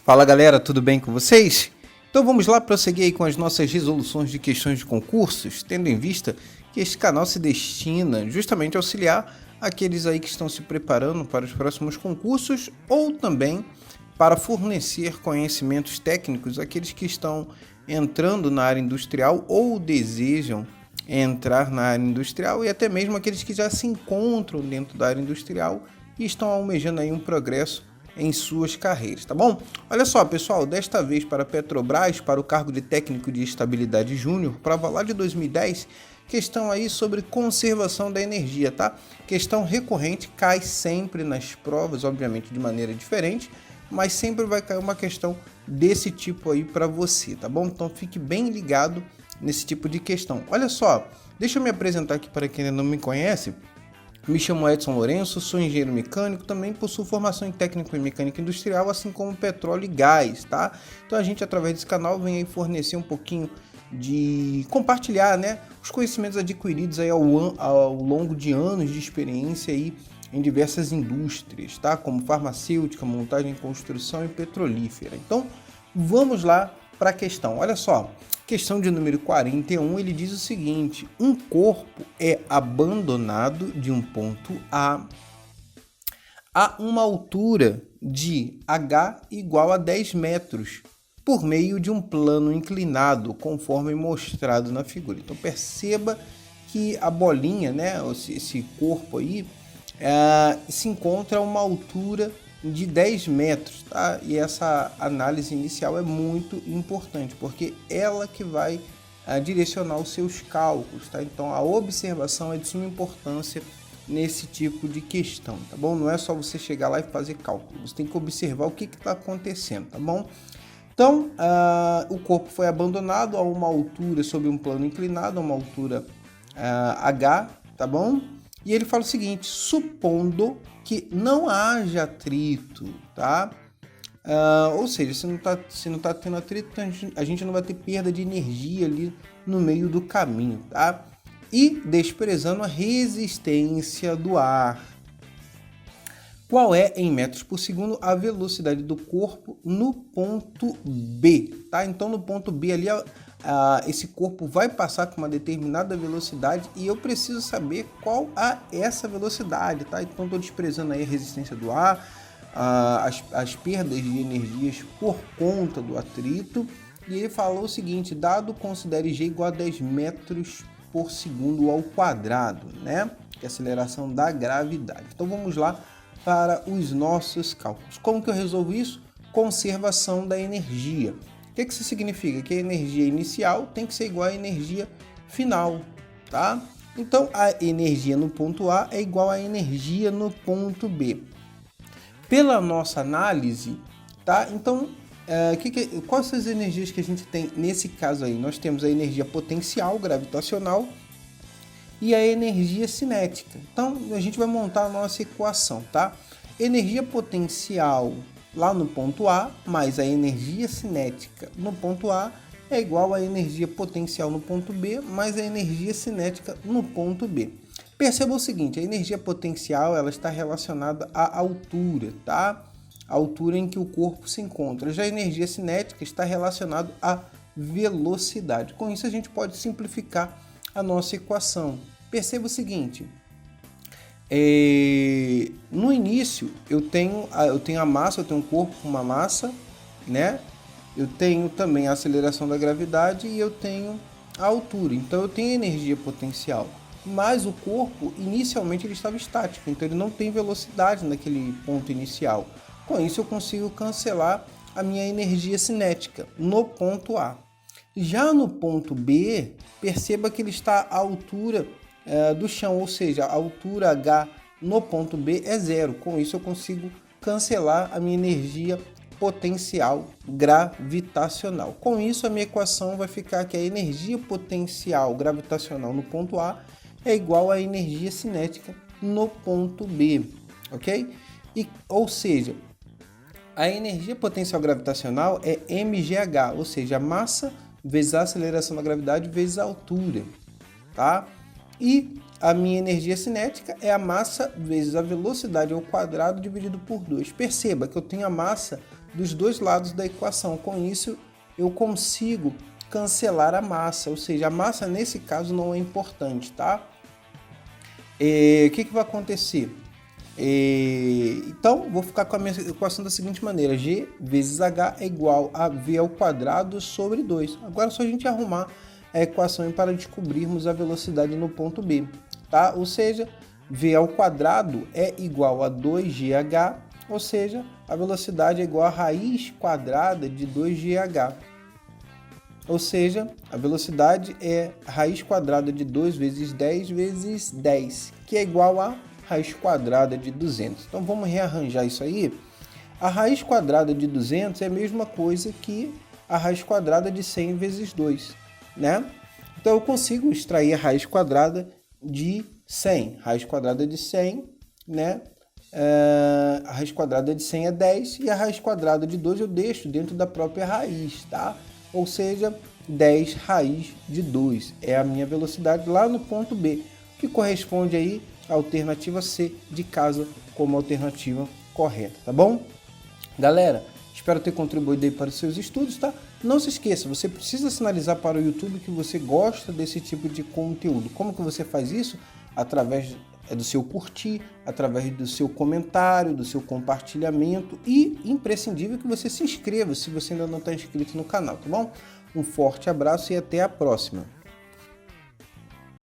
Fala galera, tudo bem com vocês? Então vamos lá prosseguir aí com as nossas resoluções de questões de concursos, tendo em vista que este canal se destina justamente a auxiliar aqueles aí que estão se preparando para os próximos concursos ou também para fornecer conhecimentos técnicos àqueles que estão entrando na área industrial ou desejam entrar na área industrial e até mesmo aqueles que já se encontram dentro da área industrial e estão almejando aí um progresso em suas carreiras, tá bom? Olha só, pessoal, desta vez para a Petrobras, para o cargo de técnico de estabilidade júnior, prova lá de 2010, questão aí sobre conservação da energia, tá? Questão recorrente, cai sempre nas provas, obviamente de maneira diferente, mas sempre vai cair uma questão desse tipo aí para você, tá bom? Então fique bem ligado nesse tipo de questão. Olha só, deixa eu me apresentar aqui para quem ainda não me conhece. Me chamo Edson Lourenço, sou engenheiro mecânico, também possuo formação em técnico em mecânica industrial, assim como petróleo e gás, tá? Então a gente, através desse canal, vem aí fornecer um pouquinho de compartilhar, né, os conhecimentos adquiridos aí ao longo de anos de experiência aí em diversas indústrias, tá? Como farmacêutica, montagem e construção e petrolífera. Então, vamos lá para a questão. Olha só, questão de número 41, ele diz o seguinte: um corpo é abandonado de um ponto A uma altura de h igual a 10 metros por meio de um plano inclinado, conforme mostrado na figura. Então perceba que a bolinha, né, esse corpo aí, se encontra a uma altura de 10 metros, tá? E essa análise inicial é muito importante, porque ela que vai direcionar os seus cálculos, tá? Então a observação é de suma importância nesse tipo de questão, tá bom? Não é só você chegar lá e fazer cálculo, você tem que observar o que está acontecendo, tá bom? Então, o corpo foi abandonado a uma altura sob um plano inclinado, a uma altura h, tá bom? E ele fala o seguinte: supondo que não haja atrito, tá? Ou seja, se não tá tendo atrito, a gente não vai ter perda de energia ali no meio do caminho, tá? E desprezando a resistência do ar. Qual é, em metros por segundo, a velocidade do corpo no ponto B, tá? Então, no ponto B ali, esse corpo vai passar com uma determinada velocidade e eu preciso saber qual é essa velocidade, tá? Então, estou desprezando aí a resistência do ar, as perdas de energias por conta do atrito. E ele falou o seguinte: dado considere g igual a 10 metros por segundo ao quadrado, né? Que é a aceleração da gravidade. Então, vamos lá para os nossos cálculos. Como que eu resolvo isso? Conservação da energia. O que isso significa? Que a energia inicial tem que ser igual à energia final, tá? Então, a energia no ponto A é igual à energia no ponto B. Pela nossa análise, tá? Então, quais são as energias que a gente tem nesse caso aí? Nós temos a energia potencial gravitacional e a energia cinética. Então, a gente vai montar a nossa equação, tá? Energia potencial lá no ponto A mais a energia cinética no ponto A é igual à energia potencial no ponto B mais a energia cinética no ponto B. Perceba o seguinte: a energia potencial ela está relacionada à altura, tá? A altura em que o corpo se encontra. Já a energia cinética está relacionada à velocidade. Com isso, a gente pode simplificar a nossa equação. Perceba o seguinte: no início eu tenho a massa, eu tenho um corpo com uma massa, né? Eu tenho também a aceleração da gravidade e eu tenho a altura. Então eu tenho energia potencial, mas o corpo inicialmente ele estava estático, então ele não tem velocidade naquele ponto inicial. Com isso eu consigo cancelar a minha energia cinética no ponto A. Já no ponto B, perceba que ele está à altura do chão, ou seja, a altura H no ponto B é zero. Com isso eu consigo cancelar a minha energia potencial gravitacional. Com isso a minha equação vai ficar que a energia potencial gravitacional no ponto A é igual à energia cinética no ponto B, ok? Ou seja, a energia potencial gravitacional é mgh, ou seja, a massa vezes a aceleração da gravidade vezes a altura, tá? E a minha energia cinética é a massa vezes a velocidade ao quadrado dividido por 2. Perceba que eu tenho a massa dos dois lados da equação. Com isso, eu consigo cancelar a massa, ou seja, a massa nesse caso não é importante, tá? O que vai acontecer? Então, vou ficar com a minha equação da seguinte maneira: G vezes H é igual a V ao quadrado sobre 2. Agora é só a gente arrumar a equação para descobrirmos a velocidade no ponto B, tá? Ou seja, V ao quadrado é igual a 2GH, ou seja, a velocidade é igual a raiz quadrada de 2GH. Ou seja, a velocidade é raiz quadrada de 2 vezes 10 vezes 10, que é igual a raiz quadrada de 200. Então vamos rearranjar isso aí. A raiz quadrada de 200 é a mesma coisa que a raiz quadrada de 100 vezes 2, né? Então eu consigo extrair a raiz quadrada de 100. Raiz quadrada de 100, né? A raiz quadrada de 100 é 10 e a raiz quadrada de 2 eu deixo dentro da própria raiz, tá? Ou seja, 10 raiz de 2 é a minha velocidade lá no ponto B, que corresponde aí à alternativa C de casa como alternativa correta, tá bom? Galera, espero ter contribuído aí para os seus estudos, tá? Não se esqueça, você precisa sinalizar para o YouTube que você gosta desse tipo de conteúdo. Como que você faz isso? Através do seu curtir, através do seu comentário, do seu compartilhamento e, imprescindível, que você se inscreva se você ainda não está inscrito no canal, tá bom? Um forte abraço e até a próxima!